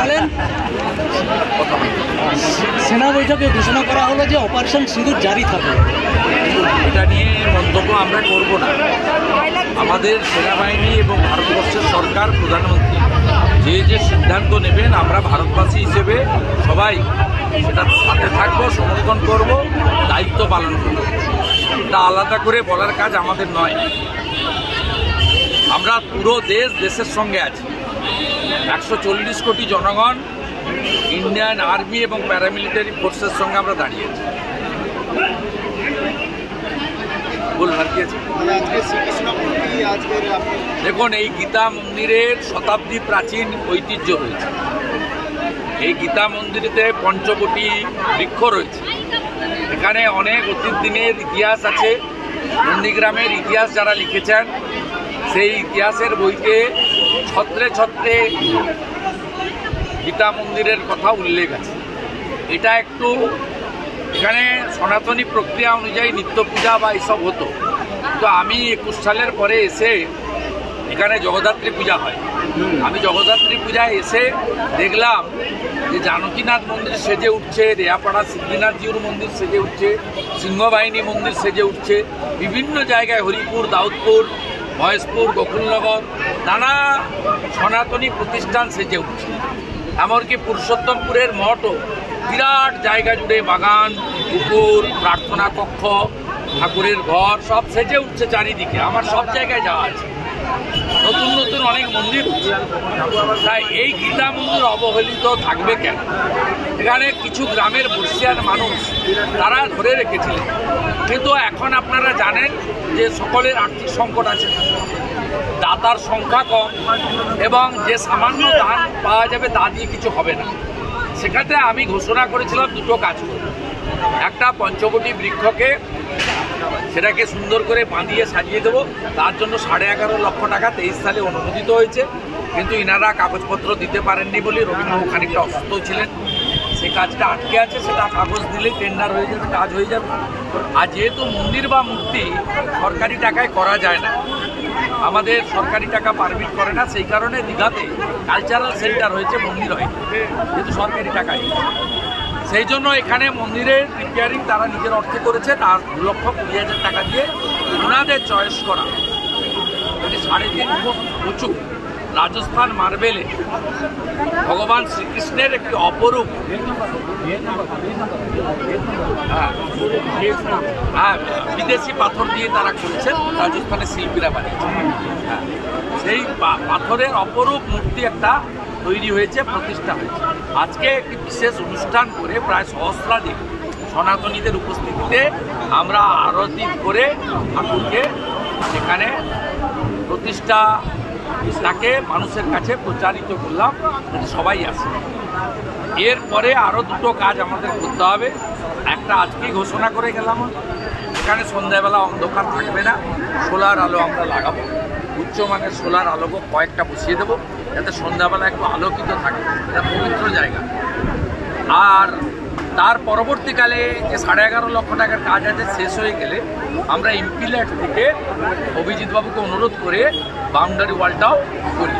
জানালেন সেনা বৈঠকে ঘোষণা করা হলো যে অপারেশন সিঁদুর জারি থাকবে। এটা নিয়ে মন্তব্য আমরা করব না। আমাদের সেনাবাহিনী এবং ভারতবর্ষের সরকার, প্রধানমন্ত্রী যে সিদ্ধান্ত নেবেন আমরা ভারতবাসী হিসেবে সবাই সেটার সাথে থাকবো, সমর্থন করব, দায়িত্ব পালন করব। এটা আলাদা করে বলার কাজ আমাদের নয়। আমরা পুরো দেশের সঙ্গে আছি। 140 কোটি জনগণ ইন্ডিয়ান আর্মি এবং প্যারামিলিটারি ফোর্সের সঙ্গে আমরা দাঁড়িয়ে আছি। দেখুন, এই গীতা মন্দিরের শতাব্দী প্রাচীন ঐতিহ্য রয়েছে। এই গীতা মন্দিরেতে পঞ্চবটি বৃক্ষ রয়েছে। এখানে অনেক অতীত দিনের ইতিহাস আছে। নন্দীগ্রামের ইতিহাস যারা লিখেছেন সেই ইতিহাসের বইতে ছত্রে ছত্রে গীতা মন্দিরের কথা উল্লেখ আছে। এটা একটু এখানে সনাতনী প্রক্রিয়া অনুযায়ী নিত্য পূজা বা এসব হতো, কিন্তু আমি 21 সালের পরে এসে এখানে জগদ্ধাত্রী পূজা হয়। আমি জগদ্ধাত্রী পূজায় এসে দেখলাম যে জানকীনাথ মন্দির সেজে উঠছে, রেয়াপাড়া সিদ্ধিনাথজিউর মন্দির সেজে উঠছে, সিংহবাহিনী মন্দির সেজে উঠছে, বিভিন্ন জায়গায় হরিপুর, দাউদপুর, মহেশপুর, গোকুলনগর নানা সনাতনী প্রতিষ্ঠান সেজে উঠছে। এমনকি পুরুষোত্তমপুরের মঠও বিরাট জায়গা জুড়ে বাগান, পুকুর, প্রার্থনা কক্ষ, ঠাকুরের ঘর সব সেজে উঠছে চারিদিকে। আমার সব জায়গায় যাওয়া আছে, নতুন নতুন অনেক মন্দির উঠছে। তাই এই গীতা মন্দির অবহেলিত থাকবে কেন? এখানে কিছু গ্রামের বর্ষিয়ান মানুষ তারা ধরে রেখেছিলেন, কিন্তু এখন আপনারা জানেন যে সকলের আর্থিক সংকট আছে, দাতার সংখ্যা কম এবং যে সামান্য দান পাওয়া যাবে তা দিয়ে কিছু হবে না। সেক্ষেত্রে আমি ঘোষণা করেছিলাম দুটো কাজ করব। একটা, পঞ্চবটি বৃক্ষকে সেটাকে সুন্দর করে বাঁধিয়ে সাজিয়ে দেবো। তার জন্য 11.5 লক্ষ টাকা 23 সালে অনুমোদিত হয়েছে, কিন্তু ইনারা কাগজপত্র দিতে পারেননি বলে রবীন্দ্রবাবু খানিকটা অসুস্থ ছিলেন। সেই কাজটা আটকে আছে, সেটা কাগজ দিলে টেন্ডার হয়ে যাবে, কাজ হয়ে যাবে। আর যেহেতু মন্দির বা মূর্তি সরকারি টাকায় করা যায় না, আমাদের সরকারি টাকা পারমিট করে না, সেই কারণে দীঘাতে কালচারাল সেন্টার হয়েছে, মন্দির হয় যেহেতু সরকারি টাকায়। সেই জন্য এখানে মন্দিরের রিপেয়ারিং তারা নিজের অর্থে করেছেন, আর 2,20,000 টাকা দিয়ে ওনাদের চয়েস করা এটি 3.5 ফুট উঁচু রাজস্থান মার্বেলে ভগবান শ্রীকৃষ্ণের একটি অপরূপ বিদেশি পাথর দিয়ে তারা করেছেন, রাজস্থানের শিল্পীরা বানিয়েছেন। সেই পাথরের অপরূপ মূর্তি একটা তৈরি হয়েছে, প্রতিষ্ঠা হয়েছে। আজকে একটি বিশেষ অনুষ্ঠান করে প্রায় সহস্রাধিক সনাতনীদের উপস্থিতিতে আমরা আরতি করে ঠাকুরকে সেখানে প্রতিষ্ঠাটাকে মানুষের কাছে প্রচারিত করলাম, যাতে সবাই আসে। এরপরে আরও দুটো কাজ আমাদের করতে হবে। একটা আজকেই ঘোষণা করে গেলাম, এখানে সন্ধ্যাবেলা অন্ধকার থাকবে না, সোলার আলো আমরা লাগাবো। উচ্চমানের সোলার আলো কয়েকটা বসিয়ে দেবো, যাতে সন্ধ্যাবেলা একটু আলোকিত থাকে, এটা পবিত্র জায়গা। আর তার পরবর্তীকালে যে 11.5 লক্ষ টাকার কাজ আছে শেষ হয়ে গেলে আমরা এমপিল্যাট থেকে অভিজিৎ বাবুকে অনুরোধ করে বাউন্ডারি ওয়ালটাও করি।